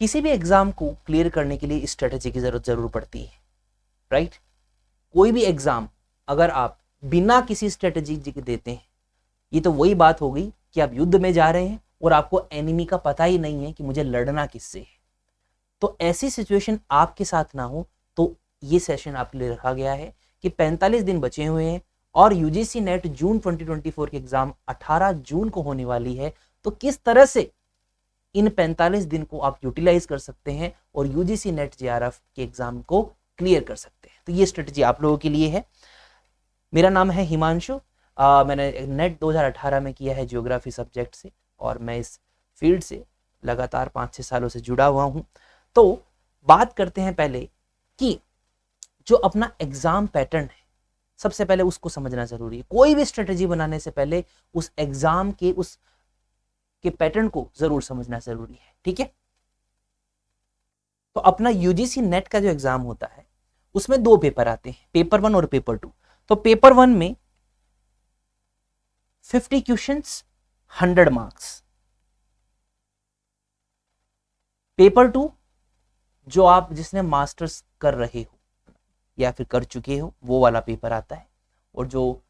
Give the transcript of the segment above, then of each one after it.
किसी भी एग्जाम को क्लियर करने के लिए स्ट्रेटेजी की जरूरत जरूर पड़ती है, राइट। कोई भी एग्जाम अगर आप बिना किसी स्ट्रेटेजी के देते हैं, ये तो वही बात हो गई कि आप युद्ध में जा रहे हैं और आपको एनिमी का पता ही नहीं है कि मुझे लड़ना किससे है। तो ऐसी सिचुएशन आपके साथ ना हो, तो ये सेशन आपके लिए रखा गया है कि 45 दिन बचे हुए हैं और यूजीसी नेट जून 2024 की एग्जाम 18 जून को होने वाली है। तो किस तरह से इन 45 दिन को आप यूटिलाइज कर सकते हैं और यूजीसी नेट जेआरएफ के एग्जाम को क्लियर कर सकते हैं, तो ये स्ट्रेटेजी आप लोगों के लिए है। मेरा नाम है हिमांशु, मैंने नेट 2018 में किया है ज्योग्राफी सब्जेक्ट से और मैं इस फील्ड से लगातार 5-6 सालों से जुड़ा हुआ हूं। तो बात करते हैं पहले कि जो अपना एग्जाम पैटर्न है, सबसे पहले उसको समझना जरूरी है। कोई भी स्ट्रेटेजी बनाने से पहले उस एग्जाम के पैटर्न को जरूर समझना जरूरी है, ठीक है। तो अपना यूजीसी नेट का जो एग्जाम होता है उसमें 2 पेपर आते हैं, पेपर 1 और पेपर 2। तो पेपर 1 में 50 क्वेश्चंस 100 मार्क्स। पेपर 2 जो आप जिसने मास्टर्स कर रहे हो या फिर कर चुके हो वो वाला पेपर आता है, और जो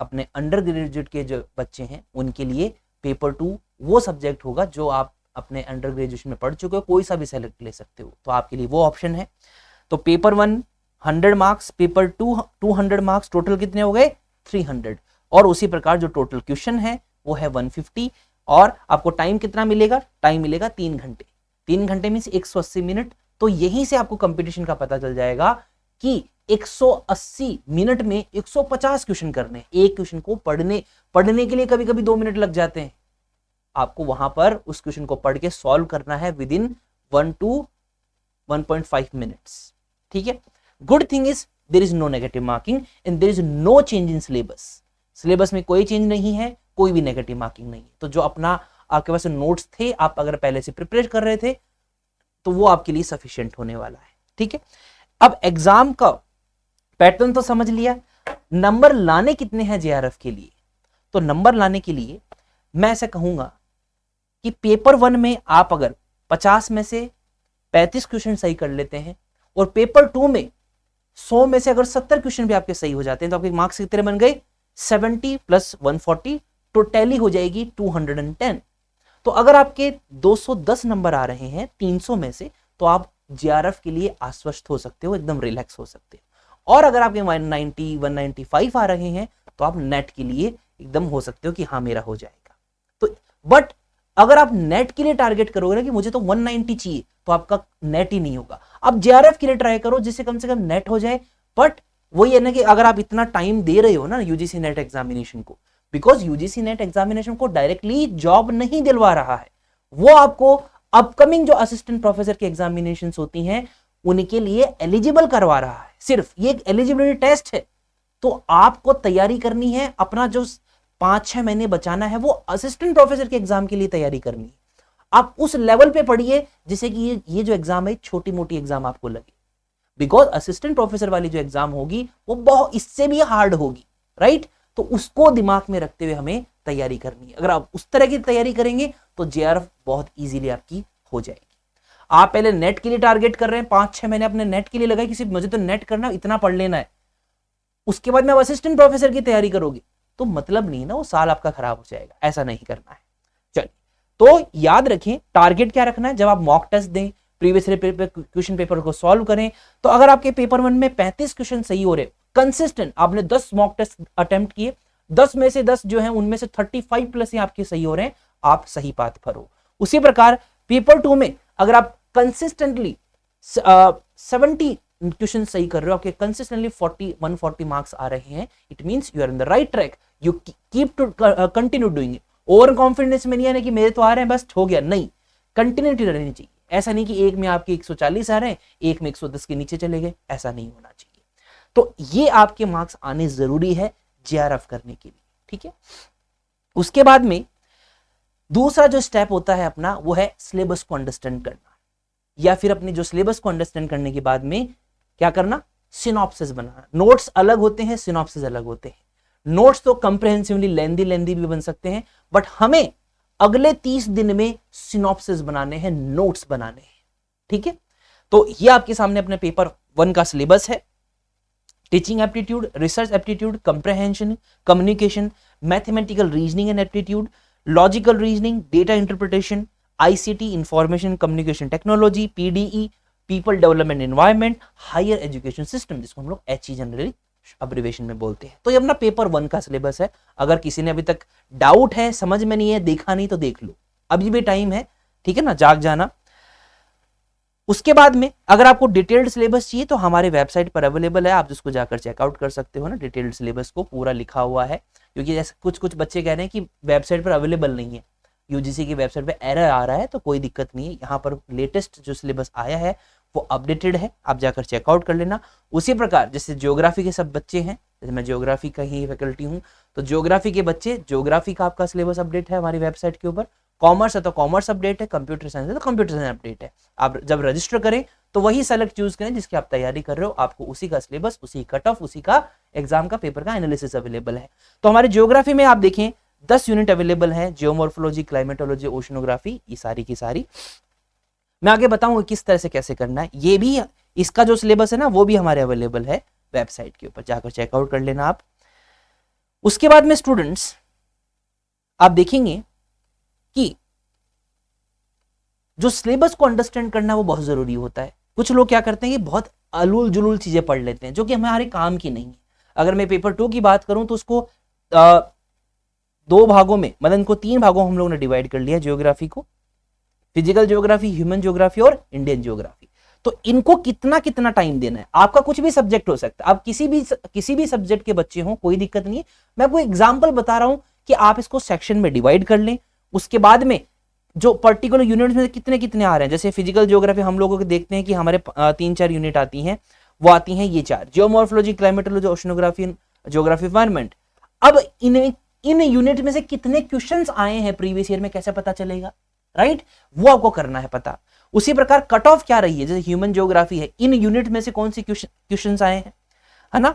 अपने अंडर ग्रेजुएट के जो बच्चे हैं उनके लिए पेपर 2 वो सब्जेक्ट होगा जो आप अपने अंडर ग्रेजुएशन में पढ़ चुके हो, कोई सा भी सेलेक्ट ले सकते हो, तो आपके लिए वो ऑप्शन है। तो paper 1 100 marks, paper 2 200 marks, total कितने हो गए 300। और उसी प्रकार जो टोटल क्वेश्चन है वो है 150 और आपको टाइम कितना मिलेगा, टाइम मिलेगा 3 घंटे। 3 घंटे मीन्स 180 मिनट। तो यहीं से आपको कंपटीशन का पता चल जाएगा कि 180 मिनट में 150 क्वेश्चन करने। एक क्वेश्चन को पढ़ने के लिए कभी कभी 2 मिनट लग जाते हैं, आपको वहां पर उस क्वेश्चन को पढ़ के सॉल्व करना है विद इन 1 to 1.5 मिनट्स, ठीक है। Good thing is there is no negative marking and there is no change in syllabus. Syllabus में कोई चेंज नहीं है, कोई भी नेगेटिव मार्किंग नहीं है। तो जो अपना आपके पास नोट्स थे, आप अगर पहले से प्रिपेयर कर रहे थे तो वो आपके लिए सफिशिएंट होने वाला है, ठीक है। अब एग्जाम का पैटर्न तो समझ लिया, नंबर लाने कितने हैं जेआरएफ के लिए। तो नंबर लाने के लिए मैं ऐसा कहूंगा कि पेपर 1 में आप अगर 50 में से 35 क्वेश्चन सही कर लेते हैं और पेपर 2 में 100 में से अगर 70 क्वेश्चन भी आपके सही हो जाते हैं तो आपके मार्क्स कितने बन गए 70 + 140, तो टैली हो जाएगी 210। तो अगर आपके 210 नंबर आ रहे हैं 300 में से, तो आप जेआरएफ के लिए आश्वस्त हो सकते हो, एकदम रिलैक्स हो सकते हो। और अगर आपके 190 195 आ रहे हैं तो आप नेट के लिए एकदम हो सकते हो कि हाँ मेरा हो जाएगा। तो बट अगर आप नेट के लिए टारगेट करोगे ना कि मुझे तो 190 चाहिए, तो आपका नेट ही नहीं होगा। आप जेआरएफ के लिए ट्राई करो जिससे कम से कम नेट हो जाए। बट वही है ना कि अगर आप इतना टाइम दे रहे हो ना यूजीसी नेट एग्जामिनेशन को, बिकॉज यूजीसी नेट एग्जामिनेशन को डायरेक्टली जॉब नहीं दिलवा रहा है, वो आपको अपकमिंग जो असिस्टेंट प्रोफेसर की एग्जामिनेशन होती हैं उनके लिए एलिजिबल करवा रहा है। सिर्फ ये एक एलिजिबिलिटी टेस्ट है। तो आपको तैयारी करनी है, अपना जो 5-6 महीने बचाना है वो असिस्टेंट प्रोफेसर के एग्जाम के लिए तैयारी करनी है। आप उस लेवल पे पढ़िए जिससे कि ये जो एग्जाम है छोटी मोटी एग्जाम आपको लगे, बिकॉज असिस्टेंट प्रोफेसर वाली जो एग्जाम होगी वो बहुत इससे भी हार्ड होगी, राइट। तो उसको दिमाग में रखते हुए हमें तैयारी करनी है। अगर आप उस तरह की तैयारी करेंगे तो जेआरएफ बहुत इजीली आपकी हो जाएगी। आप पहले नेट के लिए टारगेट कर रहे हैं, 5-6 महीने अपने नेट के लिए लगाए कि सिर्फ मुझे तो नेट करना, इतना पढ़ लेना है, उसके बाद में आप असिस्टेंट प्रोफेसर की तैयारी करोगे तो मतलब नहीं ना, वो साल आपका खराब हो जाएगा। ऐसा नहीं करना है। चलिए, तो याद रखें टारगेट क्या रखना है। जब आप मॉक टेस्ट दें, प्रीवियस क्वेश्चन पेपर को सॉल्व करें, तो अगर आपके पेपर 1 में 35 क्वेश्चन सही हो रहे, कंसिस्टेंट, आपने 10 मॉक टेस्ट अटेम्प्ट किए, 10 में से 10 जो है उनमें से 35 प्लस ही आपके सही हो रहे हैं, आप सही पाथ पर हो। उसी प्रकार पेपर 2 में अगर आप कंसिस्टेंटली 70 क्वेश्चन सही कर रहे हो, आपके कंसिस्टेंटली 140 मार्क्स आ रहे हैं, it means you are in the right track, you keep to continue doing it. Over confidence में नहीं आने कि मेरे तो आ रहे हैं बस हो गया, नहीं, कंटिन्यूटी रहनी चाहिए। ऐसा नहीं कि एक में आपके 140 आ रहे हैं, एक में 110 के नीचे चले गए, ऐसा नहीं होना चाहिए। तो ये आपके मार्क्स आने जरूरी है जेआरएफ करने के लिए, ठीक है। उसके बाद में दूसरा जो स्टेप होता है अपना, वो है सिलेबस को अंडरस्टैंड करना, या फिर अपने जो सिलेबस को अंडरस्टैंड करने के बाद में क्या करना, सिनॉप्सिस बनाना। नोट्स अलग होते हैं, सिनॉप्सिस अलग होते हैं। नोट्स तो कंप्रिहेंसिवली लेंदी भी बन सकते हैं, बट हमें अगले 30 दिन में सिनॉप्सिस बनाने हैं, नोट्स बनाने हैं, ठीक है। तो ये आपके सामने अपने पेपर 1 का सिलेबस है। Teaching aptitude, research aptitude, comprehension, communication, mathematical reasoning and aptitude, logical reasoning, data interpretation, ICT, information communication technology, PDE, people development environment, higher education system, जिसको हम लोग एचई जनरली अब्रिविएशन में बोलते हैं। तो ये अपना पेपर 1 का सिलेबस है। अगर किसी ने अभी तक डाउट है, समझ में नहीं है, देखा नहीं, तो देख लो, अभी भी टाइम है, ठीक है ना, जाग जाना। उसके बाद में अगर आपको डिटेल्ड सिलेबस चाहिए तो हमारे वेबसाइट पर अवेलेबल है, आप जिसको जाकर चेकआउट कर सकते हो ना, डिटेल्ड सिलेबस को पूरा लिखा हुआ है। क्योंकि जैसे कुछ बच्चे कह रहे हैं कि वेबसाइट पर अवेलेबल नहीं है, यूजीसी की वेबसाइट पे एरर आ रहा है, तो कोई दिक्कत नहीं है, यहाँ पर लेटेस्ट जो सिलेबस आया है वो अपडेटेड है, आप जाकर चेकआउट कर लेना। उसी प्रकार जैसे ज्योग्राफी के सब बच्चे हैं, जैसे मैं ज्योग्राफी का ही फैकल्टी हूँ, तो ज्योग्राफी के बच्चे, ज्योग्राफी का आपका सिलेबस अपडेट है हमारी वेबसाइट के ऊपर। कॉमर्स है तो कॉमर्स अपडेट है, कंप्यूटर साइंस है तो कंप्यूटर साइंस अपडेट है। आप जब रजिस्टर करें तो वही सेलेक्ट चूज करें जिसकी आप तैयारी कर रहे हो, आपको उसी का सिलेबस, उसी कट ऑफ, उसी का एग्जाम का पेपर का एनालिसिस अवेलेबल है। तो हमारे ज्योग्राफी में आप देखें 10 यूनिट अवेलेबल है, जियोमॉर्फोलॉजी, क्लाइमेटोलॉजी, ओशनोग्राफी, ये सारी की सारी। मैं आगे बताऊंगा किस तरह से कैसे करना है, ये भी इसका जो सिलेबस है ना वो भी हमारे अवेलेबल है वेबसाइट के ऊपर, जाकर चेकआउट कर लेना आप। उसके बाद में स्टूडेंट्स आप देखेंगे कि जो सिलेबस को अंडरस्टैंड करना वो बहुत जरूरी होता है। कुछ लोग क्या करते हैं कि बहुत अलूल जुलूल चीजें पढ़ लेते हैं जो कि हमारे काम की नहीं है। अगर मैं पेपर 2 की बात करूं तो उसको 2 भागों में, मतलब इनको 3 भागों हम लोगों ने डिवाइड कर लिया, ज्योग्राफी को, फिजिकल ज्योग्राफी, ह्यूमन ज्योग्राफी और इंडियन ज्योग्राफी। तो इनको कितना कितना टाइम देना है, आपका कुछ भी सब्जेक्ट हो सकता है, आप किसी भी सब्जेक्ट के बच्चे हो, कोई दिक्कत नहीं है। मैं आपको एग्जांपल बता रहा हूं कि आप इसको सेक्शन में डिवाइड कर लें। उसके बाद में जो पर्टिकुलर यूनिट्स में कितने कितने आ रहे हैं, जैसे फिजिकल ज्योग्राफी हम लोगों को देखते हैं कि हमारे 3-4 यूनिट आती हैं, वो आती हैं ये 4, geomorphology, climatology, oceanography, geography environment. अब इन यूनिट में से कितने क्वेश्चंस आए हैं प्रीवियस ईयर में कैसे पता चलेगा, राइट, वो आपको करना है पता। उसी प्रकार कट ऑफ क्या रही है, जैसे ह्यूमन ज्योग्राफी है, इन यूनिट में से कौन से क्वेश्चंस आए हैं, है ना,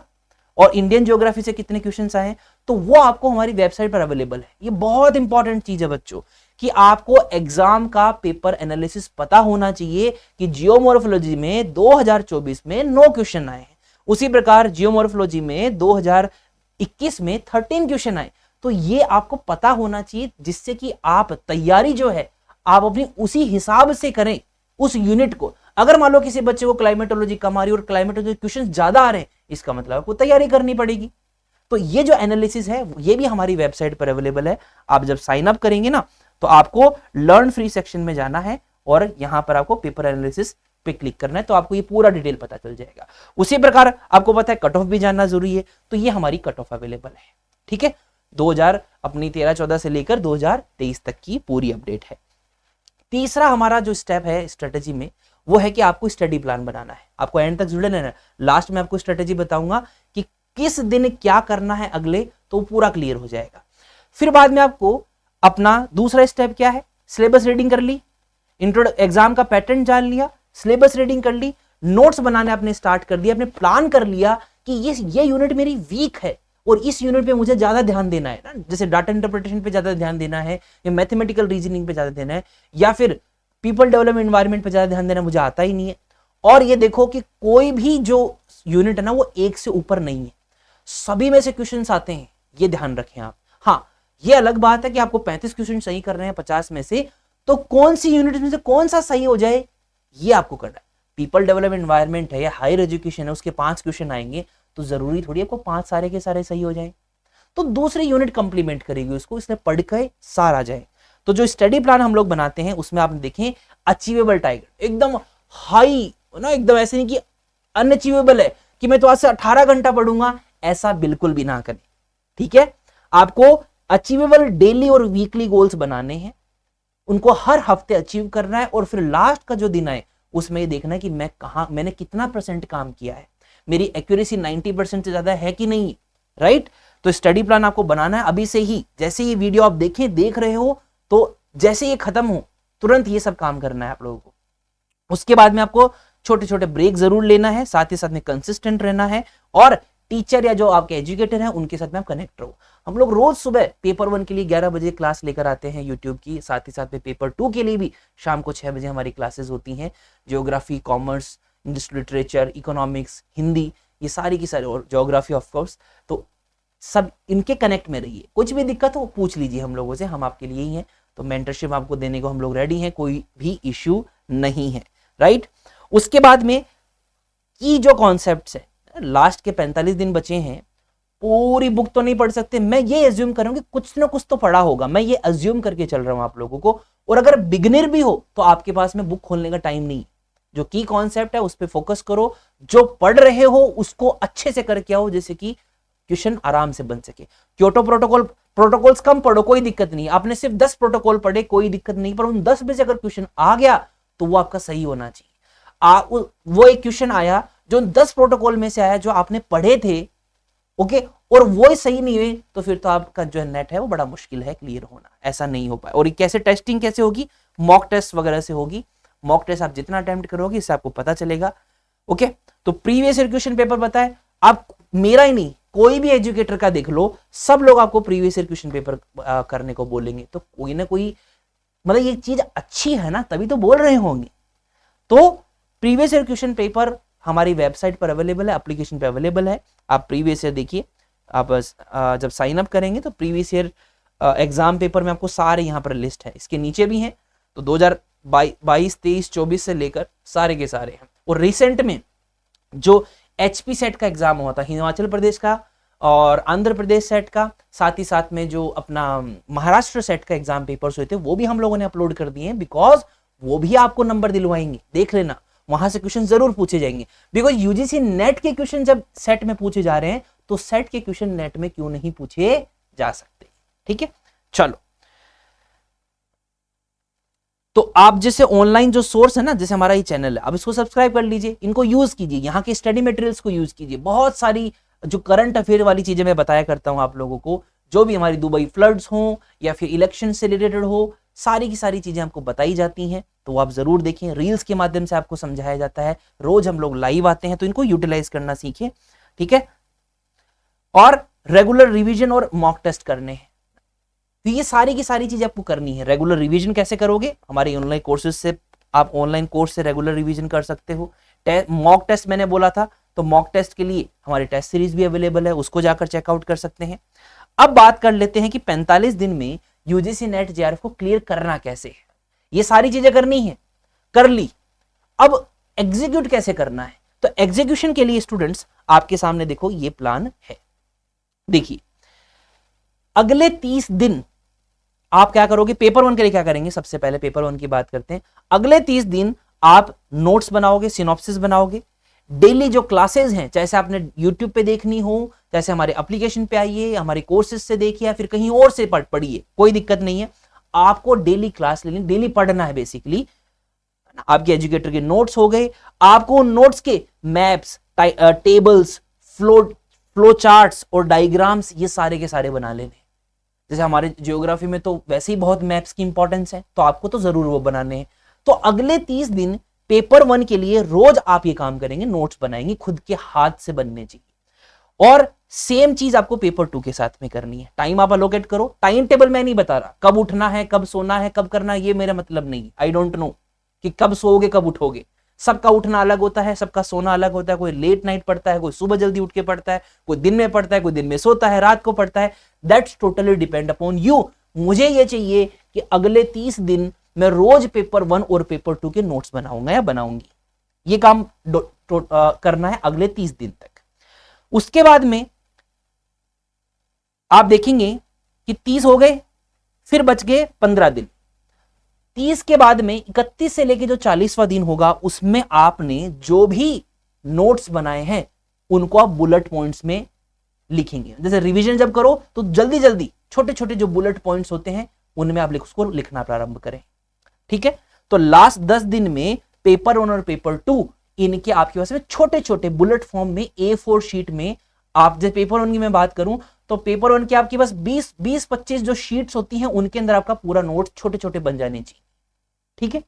और इंडियन ज्योग्राफी से कितने क्वेश्चंस आए हैं, तो वो आपको हमारी वेबसाइट पर अवेलेबल है। ये बहुत इंपॉर्टेंट चीज है बच्चों, कि आपको एग्जाम का पेपर एनालिसिस पता होना चाहिए कि जियोमॉर्फोलॉजी में 2024 में 9 क्वेश्चन आए हैं, उसी प्रकार जियोमॉर्फोलॉजी में 2021 में 13 क्वेश्चन आए। तो ये आपको पता होना चाहिए, जिससे कि आप तैयारी जो है आप अपनी उसी हिसाब से करें उस यूनिट को। अगर मान लो किसी बच्चे को क्लाइमेटोलॉजी कम आ रही है और क्लाइमेटोलॉजी क्वेश्चन ज्यादा आ रहे हैं, इसका मतलब आपको तैयारी करनी पड़ेगी। तो ये जो एनालिसिस है ये भी हमारी वेबसाइट पर अवेलेबल है। आप जब साइन अप करेंगे ना तो आपको लर्न फ्री सेक्शन में जाना है और यहां पर आपको पेपर एनालिसिस पे क्लिक करना है, तो आपको ये पूरा डिटेल पता चल जाएगा। उसी प्रकार आपको पता है कट ऑफ भी जानना जरूरी है, तो ये हमारी कट ऑफ अवेलेबल है, ठीक है। 2013-14 से लेकर 2023 तक की पूरी अपडेट है। तीसरा हमारा जो स्टेप है स्ट्रेटेजी में, वो है कि आपको स्टडी प्लान बनाना है। आपको एंड तक जुड़े रहना। लास्ट में आपको स्ट्रेटेजी बताऊंगा कि किस दिन क्या करना है अगले, तो पूरा क्लियर हो जाएगा। फिर बाद में आपको अपना दूसरा स्टेप क्या है, सिलेबस रीडिंग कर ली, एग्जाम का पैटर्न जान लिया, सिलेबस रीडिंग कर ली, नोट्स बनाने आपने स्टार्ट कर दिया, आपने प्लान कर लिया कि ये यूनिट मेरी वीक है और इस यूनिट पे मुझे ज्यादा ध्यान देना है ना, जैसे डाटा इंटरप्रिटेशन पे ज्यादा ध्यान देना है, या मैथमेटिकल रीजनिंग पे ज्यादा देना है, या फिर पीपल डेवलपमेंट एनवायरनमेंट पे ज्यादा ध्यान देना, मुझे आता ही नहीं है। और ये देखो कि कोई भी जो यूनिट है ना वो 1 से ऊपर नहीं है, सभी में से क्वेश्चंस आते हैं, ये ध्यान रखें आप। हाँ, ये अलग बात है कि आपको 35 क्वेश्चन सही कर रहे हैं 50 में से, तो कौन सी यूनिट में से कौन सा सही हो जाए ये आपको करना है। पीपल डेवलपमेंट एनवायरनमेंट है या हायर एजुकेशन है, उसके 5 क्वेश्चन आएंगे, तो जरूरी थोड़ी आपको 5 सारे के सारे सही हो जाए, तो दूसरी यूनिट कंप्लीमेंट करेगी उसको, इसलिए पढ़ के सारा जाए। तो जो स्टडी प्लान हम लोग बनाते हैं उसमें आप देखें अचीवेबल टारगेट, एकदम हाई ना, एकदम ऐसे नहीं कि अनअचीवेबल है कि मैं तो आज से 18 घंटा पढ़ूंगा, ऐसा बिल्कुल भी ना करें, ठीक है। आपको अचीवेबल डेली और वीकली गोल्स बनाने हैं, उनको हर हफ्ते अचीव करना है, और फिर लास्ट का जो दिन आए उसमें ये देखना है कि मैंने कितना % काम किया है, मेरी एक्यूरेसी 90% से ज्यादा है कि नहीं, राइट। तो स्टडी प्लान आपको बनाना है अभी से ही, जैसे ये वीडियो आप देख रहे हो, तो जैसे ये खत्म हो तुरंत ये सब काम करना है आप लोगों को। उसके बाद में आपको छोटे छोटे ब्रेक जरूर लेना है, साथ ही साथ में कंसिस्टेंट रहना है, और टीचर या जो आपके एजुकेटर हैं उनके साथ में आप कनेक्ट रहो। हम लोग रोज सुबह पेपर 1 के लिए 11 बजे क्लास लेकर आते हैं यूट्यूब की, साथ ही साथ में पेपर 2 के लिए भी शाम को 6 बजे हमारी क्लासेस होती हैं। Geography, commerce, English literature, economics, Hindi, ये सारी की सारी, और ज्योग्राफी ऑफ कोर्स। तो सब इनके कनेक्ट में रहिए, कुछ भी दिक्कत हो पूछ लीजिए हम लोगों से, हम आपके लिए ही हैं। तो मेंटरशिप आपको देने को हम लोग रेडी हैं, कोई भी इश्यू नहीं है, राइट। उसके बाद में की जो कॉन्सेप्ट्स है, लास्ट के 45 दिन बचे हैं, पूरी बुक तो नहीं पढ़ सकते, मैं ये एज्यूम कर रहा हूं कि कुछ ना कुछ तो पढ़ा होगा, मैं ये एज्यूम करके चल रहा हूं आप लोगों को। और अगर बिगिनर भी हो तो आपके पास में बुक खोलने का टाइम नहीं, जो की कॉन्सेप्ट है उस पर फोकस करो, जो पढ़ रहे हो उसको अच्छे से करके आओ, जैसे कि क्वेश्चन आराम से बन सके। क्योटो प्रोटोकॉल्स कम पढ़ो, कोई दिक्कत नहीं, आपने सिर्फ 10 प्रोटोकॉल पढ़े, कोई दिक्कत नहीं, पर उन 10 में से अगर क्वेश्चन आ गया तो वो आपका सही होना चाहिए। वो एक क्वेश्चन आया जो 10 प्रोटोकॉल में से आया जो आपने पढ़े थे, ओके, और वो सही नहीं हुए, तो फिर तो आपका जो नेट है वो बड़ा मुश्किल है क्लियर होना, ऐसा नहीं हो पाए। और ये कैसे टेस्टिंग कैसे होगी, मॉक टेस्ट वगैरह से होगी। मॉक टेस्ट आप जितना अटेम्प्ट करोगे इससे आपको पता चलेगा, ओके। तो प्रीवियस ईयर क्वेश्चन पेपर बताए, आप मेरा ही नहीं, कोई भी एजुकेटर का देख लो, सब लोग आपको प्रीवियस ईयर क्वेश्चन पेपर करने को बोलेंगे। तो कोई ना कोई, मतलब ये चीज अच्छी है ना, तभी तो बोल रहे होंगे। तो प्रीवियस ईयर क्वेश्चन पेपर हमारी वेबसाइट पर अवेलेबल है, एप्लीकेशन पे अवेलेबल है। आप प्रीवियस ईयर देखिए, आप जब साइन अप करेंगे तो प्रीवियस ईयर एग्जाम पेपर में आपको सारे यहाँ पर लिस्ट है, इसके नीचे भी हैं। तो 2022, 23, 24 से लेकर सारे के सारे हैं। और रिसेंट में जो HP सेट का एग्जाम हुआ था, हिमाचल प्रदेश का और आंध्र प्रदेश सेट का, साथ ही साथ में जो अपना महाराष्ट्र सेट का एग्जाम पेपर्स हुए थे, वो भी हम लोगों ने अपलोड कर दिए हैं, बिकॉज वो भी आपको नंबर दिलवाएंगे, देख लेना, वहां से क्वेश्चन जरूर पूछे जाएंगे। बिकॉज यूजीसी नेट के क्वेश्चन जब सेट में पूछे जा रहे हैं, तो सेट के क्वेश्चन नेट में क्यों नहीं पूछे जा सकते, ठीक है। चलो, तो आप जैसे ऑनलाइन जो सोर्स है ना, जैसे हमारा ये चैनल है, आप इसको सब्सक्राइब कर लीजिए, इनको यूज कीजिए, यहाँ के स्टडी मटेरियल्स को यूज कीजिए। बहुत सारी जो करंट अफेयर वाली चीजें मैं बताया करता हूं आप लोगों को, जो भी हमारी दुबई फ्लड्स हो या फिर इलेक्शन से रिलेटेड हो, सारी की सारी चीजें आपको बताई जाती हैं, तो आप जरूर देखें। रील्स के माध्यम से आपको समझाया जाता है, रोज हम लोग लाइव आते हैं, तो इनको यूटिलाइज करना सीखें, ठीक है। और रेगुलर रिवीजन और मॉक टेस्ट करने हैं, तो ये सारी की सारी चीज आपको करनी है। रेगुलर रिवीजन कैसे करोगे, हमारे ऑनलाइन कोर्सेज से, आप ऑनलाइन कोर्स से रेगुलर रिवीजन कर सकते हो। मॉक टेस्ट मैंने बोला था, तो मॉक टेस्ट के लिए हमारी टेस्ट सीरीज भी अवेलेबल है, उसको जाकर चेकआउट कर सकते हैं। अब बात कर लेते हैं कि 45 दिन में यूजीसी नेट जेआरएफ को क्लियर करना कैसे है। ये सारी चीजें करनी है, कर ली, अब एग्जीक्यूट कैसे करना है। तो एग्जीक्यूशन के लिए स्टूडेंट्स आपके सामने देखो ये प्लान है। देखिए, अगले 30 दिन आप क्या करोगे, पेपर 1 के लिए क्या करेंगे, सबसे पहले पेपर 1 की बात करते हैं। अगले 30 दिन आप नोट्स बनाओगे, सिनॉप्सिस बनाओगे। डेली जो क्लासेस हैं, जैसे आपने यूट्यूब पे देखनी हो, जैसे हमारे एप्लीकेशन पे आइए, हमारे कोर्सेज से देखिए, या फिर कहीं और से पढ़िए, कोई दिक्कत नहीं है। आपको डेली क्लास लेनी, डेली पढ़ना है बेसिकली। आपके एजुकेटर के नोट्स हो गए, आपको नोट्स के मैप्स, टेबल्स, फ्लो चार्ट्स और डायग्राम्स, ये सारे के सारे बना लेने। जैसे हमारे ज्योग्राफी में तो वैसे ही बहुत मैप्स की इंपॉर्टेंस है, तो आपको तो जरूर वो बनाने हैं। तो अगले 30 दिन पेपर 1 के लिए रोज आप ये काम करेंगे, नोट्स बनाएंगे, खुद के हाथ से बनने चाहिए। और सेम चीज आपको पेपर 2 के साथ में करनी है। टाइम आप अलोकेट करो, टाइम टेबल मैं नहीं बता रहा, कब उठना है, कब सोना है, कब करना है, ये मेरा मतलब नहीं। आई डोंट नो कि कब सोओगे, कब उठोगे। सबका उठना अलग होता है, सबका सोना अलग होता है। कोई लेट नाइट पढ़ता है, कोई सुबह जल्दी उठ के पढ़ता है, कोई दिन में पढ़ता है, कोई दिन में सोता है, रात को पढ़ता है। That's totally depend upon you. मुझे ये चाहिए कि अगले 30 दिन मैं रोज पेपर 1 और पेपर 2 के नोट्स बनाऊंगा या बनाऊंगी। ये काम करना है अगले 30 दिन तक। उसके बाद में आप देखेंगे कि 30 हो गए, फिर बच गए 15 दिन। 30 के बाद में 31 से लेके जो 40वां दिन होगा, उसमें आपने जो भी नोट्स बनाए हैं उनको आप बुलेट पॉइंट्स में लिखेंगे। जैसे रिवीजन जब करो तो जल्दी जल्दी छोटे छोटे जो बुलेट पॉइंट्स होते हैं उनमें आप उसको लिखना प्रारंभ करें, ठीक है। तो लास्ट 10 दिन में पेपर 1 और पेपर 2 इनके आपके पास में छोटे छोटे बुलेट फॉर्म में A4 शीट में, आप जैसे पेपर 1 की मैं बात करूं तो पेपर 1 के आपके पास 20-25 जो शीट्स होती हैं उनके अंदर आपका पूरा नोट छोटे छोटे बन जाने चाहिए, ठीक है।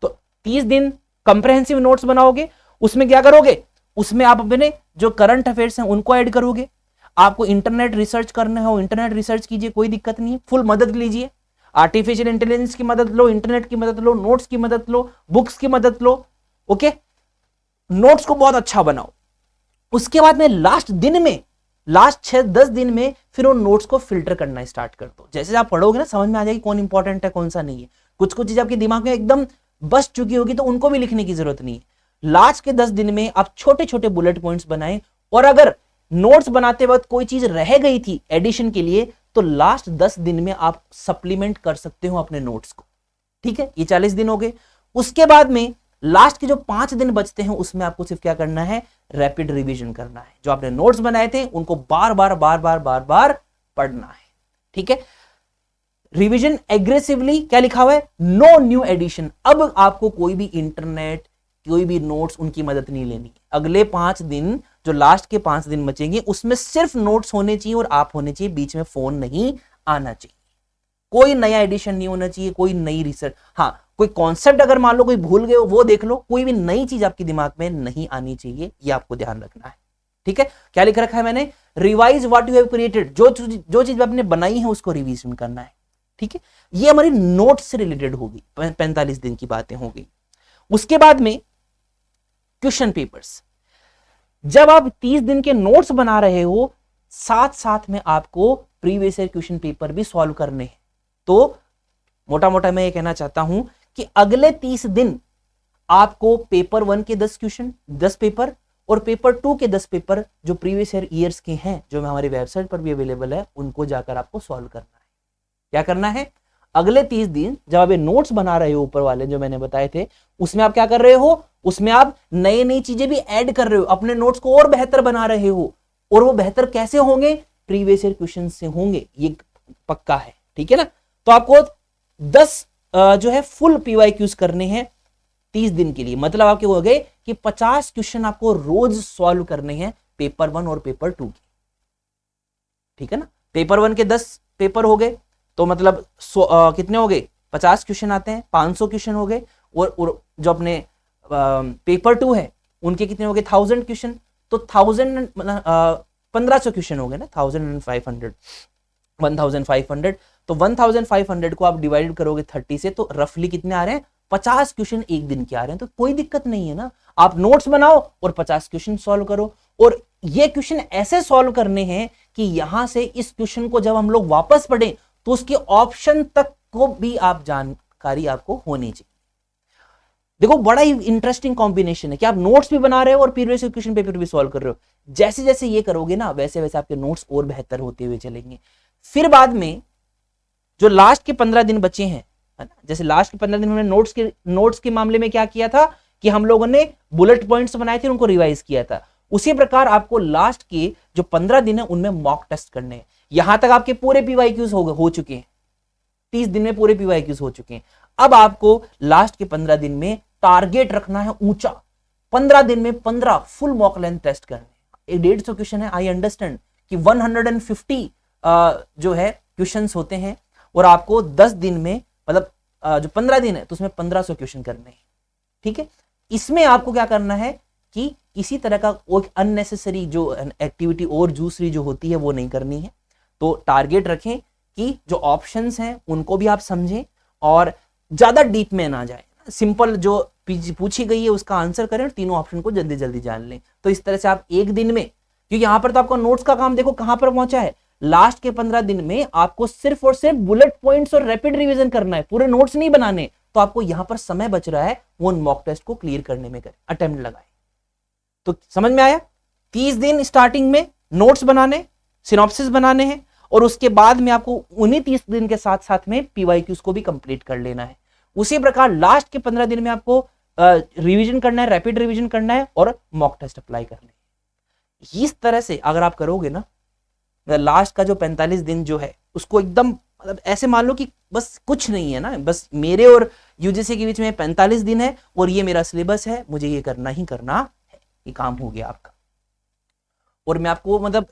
तो 30 दिन कंप्रेहेंसिव नोट्स बनाओगे। उसमें क्या करोगे, उसमें आप अपने जो करंट अफेयर्स हैं उनको ऐड करोगे, आपको इंटरनेट रिसर्च करना हो, इंटरनेट रिसर्च कीजिए, कोई दिक्कत नहीं है, फुल मदद लीजिए, आर्टिफिशियल इंटेलिजेंस की मदद लो, इंटरनेट की मदद लो, नोट्स की मदद लो, बुक्स की मदद लो। ओके, नोट्स को बहुत अच्छा बनाओ। उसके बाद में लास्ट दिन में, लास्ट 6-10 दिन में फिर उन नोट्स को फिल्टर करना स्टार्ट कर दो। जैसे आप पढ़ोगे ना, समझ में आ जाएगी कौन इंपॉर्टेंट है कौन सा नहीं है। कुछ कुछ चीज आपके दिमाग में एकदम बस चुकी होगी तो उनको भी लिखने की जरूरत नहीं है। लास्ट के 10 दिन में आप छोटे छोटे बुलेट पॉइंट्स बनाएं, और अगर नोट्स बनाते वक्त कोई चीज रह गई थी एडिशन के लिए, तो लास्ट 10 दिन में आप सप्लीमेंट कर सकते हो अपने नोट्स को। ठीक है, ये 40 दिन हो गए। उसके बाद में लास्ट के जो 5 दिन बचते हैं उसमें आपको सिर्फ क्या करना है, रैपिड रिवीजन करना है। जो आपने नोट्स बनाए थे उनको बार बार बार बार बार बार पढ़ना है। ठीक है, रिवीजन एग्रेसिवली, क्या लिखा हुआ है, नो न्यू एडिशन। अब आपको कोई भी इंटरनेट, कोई भी नोट्स, उनकी मदद नहीं लेनी। अगले 5 दिन, जो लास्ट के 5 दिन बचेंगे, उसमें सिर्फ नोट्स होने चाहिए और आप होने चाहिए, बीच में फोन नहीं आना चाहिए, कोई नया एडिशन नहीं होना चाहिए, कोई नई रिसर्च। हाँ, कोई कॉन्सेप्ट अगर मान लो कोई भूल गए हो वो देख लो, कोई भी नई चीज आपके दिमाग में नहीं आनी चाहिए, ये आपको ध्यान रखना है। ठीक है, क्या लिख रखा है मैंने, revise what you have created, जो चीज आपने बनाई है उसको रिवीजन करना है। ठीक है, ये हमारी नोट से रिलेटेड होगी, 45 दिन की बातें होगी। उसके बाद में क्वेश्चन पेपर्स, जब आप 30 दिन के नोट्स बना रहे हो, साथ साथ में आपको प्रीवियस ईयर क्वेश्चन पेपर भी सॉल्व करने हैं। तो मोटा मोटा मैं ये कहना चाहता हूं कि अगले 30 दिन आपको पेपर 1 के 10 क्वेश्चन, 10 पेपर, और पेपर 2 के 10 पेपर जो प्रीवियस ईयर्स के हैं, जो हमारी वेबसाइट पर भी अवेलेबल है, उनको जाकर आपको सॉल्व करना है। क्या करना है, अगले 30 दिन जब आप ये नोट्स बना रहे हो ऊपर वाले जो मैंने बताए थे, उसमें आप क्या कर रहे हो, उसमें आप नई नई चीजें भी ऐड कर रहे हो, अपने नोट्स को और बेहतर बना रहे हो। और वो बेहतर कैसे होंगे, प्रीवियस ईयर क्वेश्चन से होंगे, ये पक्का है। ठीक है ना, तो आपको 10 जो है फुल पीवाईक्यूज करने हैं 30 दिन के लिए। मतलब आपके हो गए कि 50 क्वेश्चन आपको रोज सॉल्व करने हैं, पेपर 1 और पेपर 2 के। ठीक है ना, पेपर 1 के 10 पेपर हो गए, तो मतलब कितने हो गए, 50 क्वेश्चन आते हैं, 500 क्वेश्चन हो गए। और जो अपने पेपर 2 है उनके कितने हो गए, 1000 क्वेश्चन। तो 1500 क्वेश्चन हो गए ना, 1500 तो 1500 को आप डिवाइड करोगे 30 से, तो रफली कितने आ रहे हैं, 50 क्वेश्चन एक दिन के आ रहे हैं। तो कोई दिक्कत नहीं है ना, आप नोट्स बनाओ और 50 क्वेश्चन सॉल्व करो। और ये क्वेश्चन ऐसे सॉल्व करने हैं कि यहां से इस क्वेश्चन को जब हम लोग वापस पढ़ें तो उसके ऑप्शन तक को भी आप जानकारी आपको होनी चाहिए। देखो, बड़ा ही इंटरेस्टिंग कॉम्बिनेशन है कि आप नोट्स भी बना रहे हो और प्रीवियस क्वेश्चन पेपर भी सॉल्व कर रहे हो। जैसे जैसे ये करोगे ना, वैसे वैसे आपके नोट्स और बेहतर होते हुए चलेंगे। फिर बाद में जो लास्ट के 15 दिन बचे हैं, है ना, जैसे लास्ट के 15 दिन में नोट्स के मामले में क्या किया था कि हम लोगों ने बुलेट पॉइंट्स बनाए थे, उनको रिवाइज किया था। उसी प्रकार आपको लास्ट के जो 15 दिन है उनमें मॉक टेस्ट करने हैं। यहां तक आपके पूरे पीवाईक्यूज हो चुके हैं, 30 दिन में पूरे पीवाईक्यूज हो चुके हैं। अब आपको लास्ट के 15 दिन में टारगेट रखना है ऊंचा, 15 दिन में 15 फुल मॉक लेंथ टेस्ट करने। 150 क्वेश्चन है, आई अंडरस्टैंड कि 150 जो है क्वेश्चंस होते हैं, और आपको 10 दिन में, मतलब जो 15 दिन है तो उसमें 1500 क्वेश्चन करने हैं। ठीक है, इसमें आपको क्या करना है कि किसी तरह का अननेसेसरी जो एक्टिविटी और दूसरी जो होती है वो नहीं करनी है। तो टारगेट रखें कि जो ऑप्शंस हैं उनको भी आप समझें और ज्यादा डीप में ना जाए। सिंपल जो पूछी गई है उसका आंसर करें और तीनों ऑप्शन को जल्दी जल्दी जान लें। तो इस तरह से आप एक दिन में, क्योंकि यहां पर तो आपका नोट्स का काम देखो कहां पर पहुंचा है, लास्ट के 15 दिन में आपको सिर्फ और सिर्फ बुलेट पॉइंट्स और रैपिड रिवीजन करना है, पूरे नोट्स नहीं बनाने। तो आपको यहां पर समय बच रहा है, वो मॉक टेस्ट को क्लियर करने में करें, अटेम्प्ट लगाए। तो समझ में आया, 30 दिन स्टार्टिंग में नोट्स बनाने, सिनॉप्सिस बनाने हैं, और उसके बाद में आपको उन्हीं 30 दिन के साथ साथ में पीवाईक्यूज को भी कंप्लीट कर लेना है। उसी प्रकार लास्ट के 15 दिन में आपको रिवीजन करना है, रैपिड रिवीजन करना है और मॉक टेस्ट अप्लाई करने हैं। इस तरह से अगर आप करोगे ना, लास्ट का जो 45 दिन जो है उसको एकदम, मतलब ऐसे मान लो कि बस कुछ नहीं है ना, बस मेरे और यूजीसी के बीच में 45 दिन है और ये मेरा सिलेबस है, मुझे ये करना ही करना है, ये काम हो गया आपका। और मैं आपको मतलब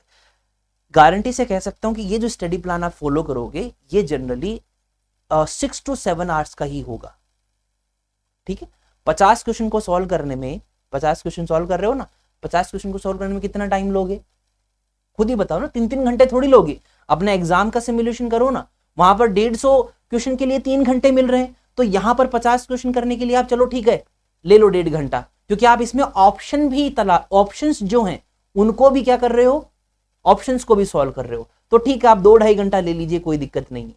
गारंटी से कह सकता हूं कि ये जो स्टडी प्लान आप फॉलो करोगे ये जनरली 6 to 7 आवर्स का ही होगा। ठीक है, 50 क्वेश्चन को सॉल्व करने में, 50 क्वेश्चन सॉल्व कर रहे हो ना, 50 क्वेश्चन को सॉल्व करने में कितना टाइम लोगे, खुद ही बताओ ना, 3-3 घंटे थोड़ी लोगे। अपने एग्जाम का सिमुलेशन करो ना, वहां पर 150 क्वेश्चन के लिए 3 घंटे मिल रहे हैं, तो यहां पर 50 क्वेश्चन करने के लिए आप चलो ठीक है ले लो 1.5 घंटा, क्योंकि आप इसमें ऑप्शन भी ऑप्शंस जो हैं उनको भी क्या कर रहे हो, ऑप्शंस को भी सॉल्व कर रहे हो, तो ठीक है आप 2-2.5 घंटा ले लीजिए, कोई दिक्कत नहीं है।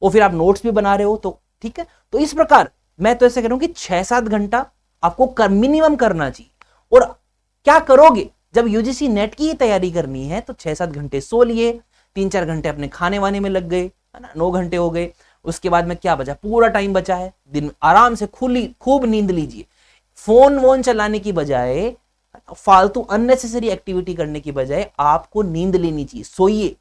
और फिर आप नोट्स भी बना रहे हो तो ठीक है। तो इस प्रकार मैं तो ऐसे कह रहा हूं कि 6-7 घंटा आपको मिनिमम करना चाहिए। और क्या करोगे जब यूजीसी नेट की तैयारी करनी है, तो 6-7 घंटे सो लिए, 3-4 घंटे अपने खाने वाने में लग गए, है ना, 9 घंटे हो गए। उसके बाद में क्या बचा, पूरा टाइम बचा है, दिन में आराम से खूब नींद लीजिए। फोन वोन चलाने की बजाय, फालतू अननेसेसरी एक्टिविटी करने की बजाय आपको नींद लेनी चाहिए। सोइए,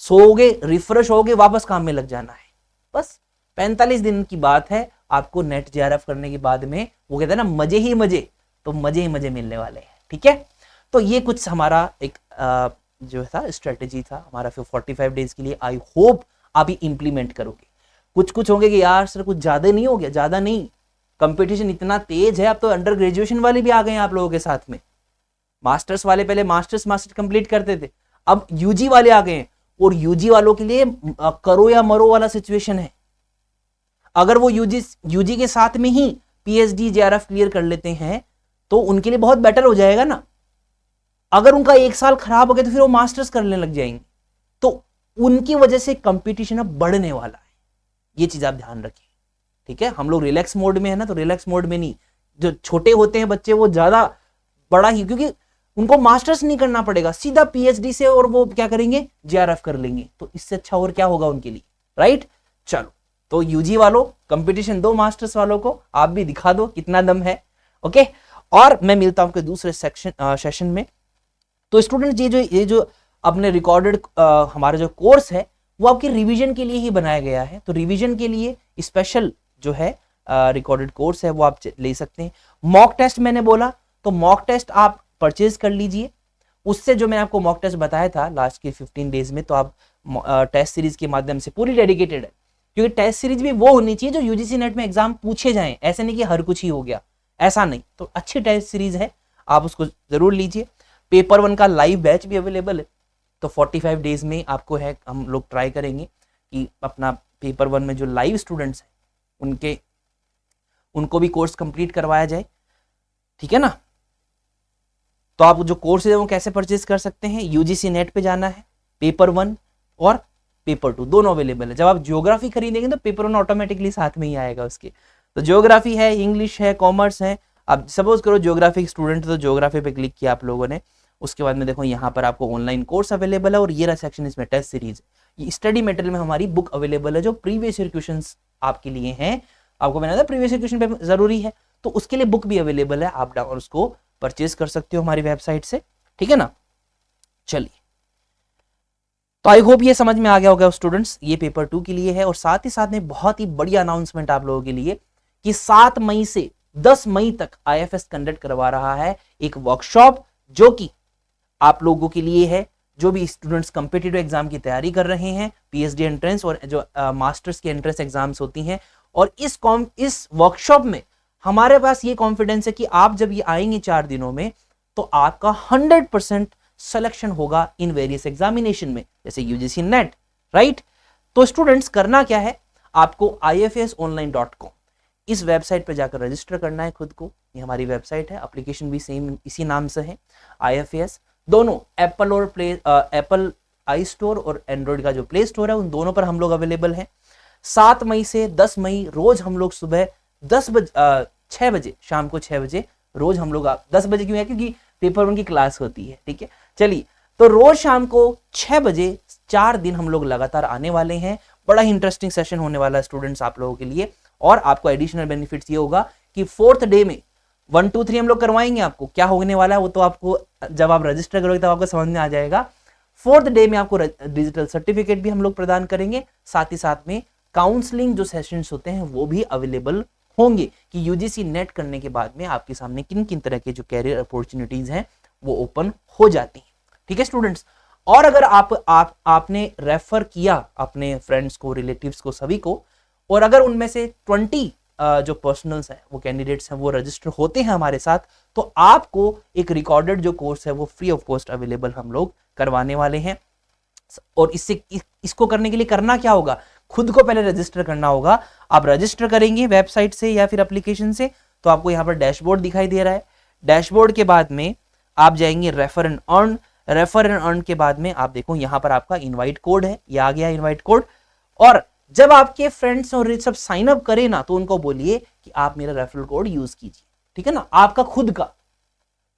सोओगे, रिफ्रेश होगे, वापस काम में लग जाना है। बस 45 दिन की बात है, आपको नेट जेआरएफ करने के बाद में वो कहते हैं ना मजे ही मजे, तो मजे ही मजे मिलने वाले हैं। ठीक है, तो ये कुछ हमारा एक जो था स्ट्रेटेजी था हमारा 45 डेज के लिए। आई होप आप ये इंप्लीमेंट करोगे। कुछ होंगे कि यार सर कुछ ज्यादा नहीं हो गया, ज्यादा नहीं, कंपटीशन इतना तेज है, अब तो अंडर ग्रेजुएशन वाले भी आ गए हैं आप लोगों के साथ में। मास्टर्स वाले पहले मास्टर्स कंप्लीट करते थे, अब यूजी वाले आ गए हैं, और यूजी वालों के लिए करो या मरो वाला सिचुएशन है। अगर वो यूजी के साथ में ही पीएचडी जेआरएफ क्लियर कर लेते हैं तो उनके लिए बहुत बेटर हो जाएगा ना। अगर उनका 1 साल खराब हो गया तो फिर वो मास्टर्स करने लग जाएंगे, तो उनकी वजह से कंपटीशन अब बढ़ने वाला है। ये चीज आप ध्यान रखिए। ठीक है, हम लोग रिलैक्स मोड में है ना, तो रिलैक्स मोड में नहीं, जो छोटे होते हैं बच्चे वो ज्यादा बड़ा ही, क्योंकि उनको मास्टर्स नहीं करना पड़ेगा, सीधा पीएचडी से और वो क्या करेंगे, जेआरएफ कर लेंगे। तो इससे अच्छा और क्या होगा उनके लिए, राइट। चलो, तो यूजी वालों कंपटीशन दो, मास्टर्स वालों को आप भी दिखा दो कितना दम है। ओके, और मैं मिलता हूं आपके दूसरे सेशन में। तो स्टूडेंट ये जो अपने रिकॉर्डेड हमारा जो कोर्स है वो आपके रिवीजन के लिए ही बनाया गया है। तो रिवीजन के लिए स्पेशल जो है रिकॉर्डेड कोर्स है वो आप ले सकते हैं। मॉक टेस्ट मैंने बोला, तो मॉक टेस्ट आप परचेज कर लीजिए। उससे जो मैंने आपको मॉक टेस्ट बताया था लास्ट के 15 डेज में, तो आप टेस्ट सीरीज के माध्यम से पूरी डेडिकेटेड है, क्योंकि टेस्ट सीरीज भी वो होनी चाहिए जो यूजीसी नेट में एग्जाम पूछे जाएं, ऐसे नहीं कि हर कुछ ही हो गया, ऐसा नहीं। तो अच्छी टेस्ट सीरीज है, आप उसको जरूर लीजिए। पेपर 1 का लाइव बैच भी अवेलेबल है, तो 45 डेज में आपको है, हम लोग ट्राई करेंगे कि अपना पेपर 1 में जो लाइव स्टूडेंट्स हैं उनको भी कोर्स कंप्लीट करवाया जाए। ठीक है ना। तो आप जो कोर्स है वो कैसे परचेज कर सकते हैं, यूजीसी नेट पे जाना है, पेपर 1 और पेपर 2 दोनों अवेलेबल है। जब आप ज्योग्राफी खरीदेंगे तो पेपर 1 ऑटोमेटिकली साथ में ही आएगा उसके। तो ज्योग्राफी है, इंग्लिश है, कॉमर्स है। अब सपोज करो ज्योग्राफी स्टूडेंट, तो ज्योग्राफी पे क्लिक किया आप लोगों ने, उसके बाद में देखो यहाँ पर आपको ऑनलाइन कोर्स अवेलेबल है, और ये रहा सेक्शन, इसमें टेस्ट सीरीज। ये स्टडी मटेरियल में हमारी बुक अवेलेबल है जो प्रीवियस ईयर क्वेश्चंस आपके लिए हैं। आपको मैंने बताया प्रीवियस ईयर क्वेश्चन पे जरूरी है, तो उसके लिए बुक भी अवेलेबल है, आप डाउन उसको परचेज कर सकते हो हमारी वेबसाइट से। ठीक है ना। चलिए, तो आई होप ये समझ में आ गया होगा स्टूडेंट्स, ये पेपर 2 के लिए है। और साथ ही साथ में बहुत ही बढ़िया अनाउंसमेंट आप लोगों के लिए कि 7 मई से 10 मई तक आईएफएस कंडक्ट करवा रहा है एक वर्कशॉप, जो कि आप लोगों के लिए है जो भी स्टूडेंट्स कॉम्पिटिटिव एग्जाम की तैयारी कर रहे हैं, पीएचडी एंट्रेंस और जो मास्टर्स की एंट्रेंस एग्जाम्स होती हैं। और इस वर्कशॉप में हमारे पास ये कॉन्फिडेंस है कि आप जब ये आएंगे 4 दिनों में, तो आपका 100% सिलेक्शन होगा इन वेरियस एग्जामिनेशन में, जैसे यूजीसी नेट, राइट। तो स्टूडेंट्स करना क्या है, आपको ifsonline.com इस वेबसाइट पर जाकर रजिस्टर करना है खुद को। ये हमारी वेबसाइट है, एप्लीकेशन भी सेम इसी नाम से है, IFS। दोनों एप्पल आई स्टोर और एंड्रॉइड का जो प्ले स्टोर है, उन दोनों पर हम लोग अवेलेबल हैं। 7 मई से 10 मई रोज हम लोग सुबह 6 बजे, शाम को 6 बजे रोज हम लोग 10 बजे क्यों है, क्योंकि पेपर 1 की क्लास होती है। ठीक है, चलिए, तो रोज शाम को 6 बजे 4 दिन हम लोग लगातार आने वाले हैं। बड़ा ही इंटरेस्टिंग सेशन होने वाला है स्टूडेंट्स आप लोगों के लिए। और आपको एडिशनल बेनिफिट्स ये होगा कि 4th डे में 1 2 3 हम लोग करवाएंगे। आपको क्या होने वाला है वो तो आपको जब आप रजिस्टर करोगे तब आपको समझ में आ जाएगा। 4th डे में आपको डिजिटल सर्टिफिकेट भी हम लोग प्रदान करेंगे, साथ ही साथ में काउंसलिंग जो सेशंस होते हैं वो भी अवेलेबल होंगे कि यूजीसी नेट करने के बाद में आपके सामने किन किन तरह के जो कैरियर अपॉर्चुनिटीज हैं वो ओपन हो जाती हैं। ठीक है स्टूडेंट्स, और अगर आपने रेफर किया अपने फ्रेंड्स को, रिलेटिव्स को, सभी को, और अगर उनमें से 20 जो पर्सनल्स हैं, वो कैंडिडेट्स हैं, वो रजिस्टर होते हैं हमारे साथ, तो आपको एक रिकॉर्डेड जो कोर्स है वो फ्री ऑफ कॉस्ट अवेलेबल हम लोग करवाने वाले हैं। और इसको करने के लिए करना क्या होगा, खुद को पहले रजिस्टर करना होगा। आप रजिस्टर करेंगे वेबसाइट से या फिर एप्लीकेशन से, तो आपको यहाँ पर डैशबोर्ड दिखाई दे रहा है। डैशबोर्ड के बाद में आप जाएंगे refer and earn. Refer and earn के बाद में आप देखो यहाँ पर आपका इनवाइट कोड है, ये आ गया इनवाइट कोड। और जब आपके फ्रेंड्स और सब साइन अप करें ना, तो उनको बोलिए कि आप मेरा रेफरल कोड यूज कीजिए, ठीक है ना, आपका खुद का।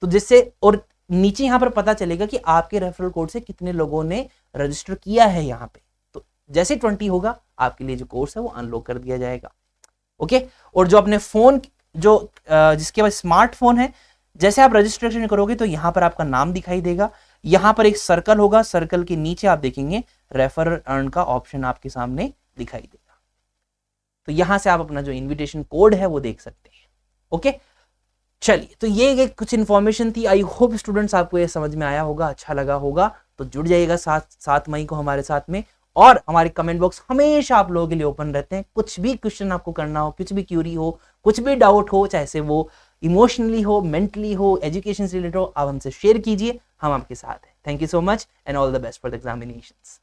तो जिससे और नीचे यहां पर पता चलेगा कि आपके रेफरल कोड से कितने लोगों ने रजिस्टर किया है यहाँ पे। तो जैसे 20 होगा, आपके लिए जो कोर्स है वो अनलॉक कर दिया जाएगा। ओके, और जो अपने फोन जो जिसके पास स्मार्टफोन है, जैसे आप रजिस्ट्रेशन करोगे तो यहाँ पर आपका नाम दिखाई देगा, यहाँ पर एक सर्कल होगा, सर्कल के नीचे आप देखेंगे रेफर अर्न का ऑप्शन आपके सामने दिखाई देगा। तो यहां से आप अपना जो इनविटेशन कोड है वो देख सकते हैं। ओके, चलिए, तो ये कुछ इंफॉर्मेशन थी। आई होप स्टूडेंट्स आपको ये समझ में आया होगा, अच्छा लगा होगा। तो जुड़ जाइएगा 7 मई को हमारे साथ में, और हमारे कमेंट बॉक्स हमेशा आप लोगों के लिए ओपन रहते हैं। कुछ भी क्वेश्चन आपको करना हो, कुछ भी क्यूरी हो, कुछ भी डाउट हो, चाहे से वो इमोशनली हो, मेंटली हो, एजुकेशन से रिलेटेड हो, आप हमसे शेयर कीजिए, हम आपके साथ हैं। Thank you so much and all the best for the examinations.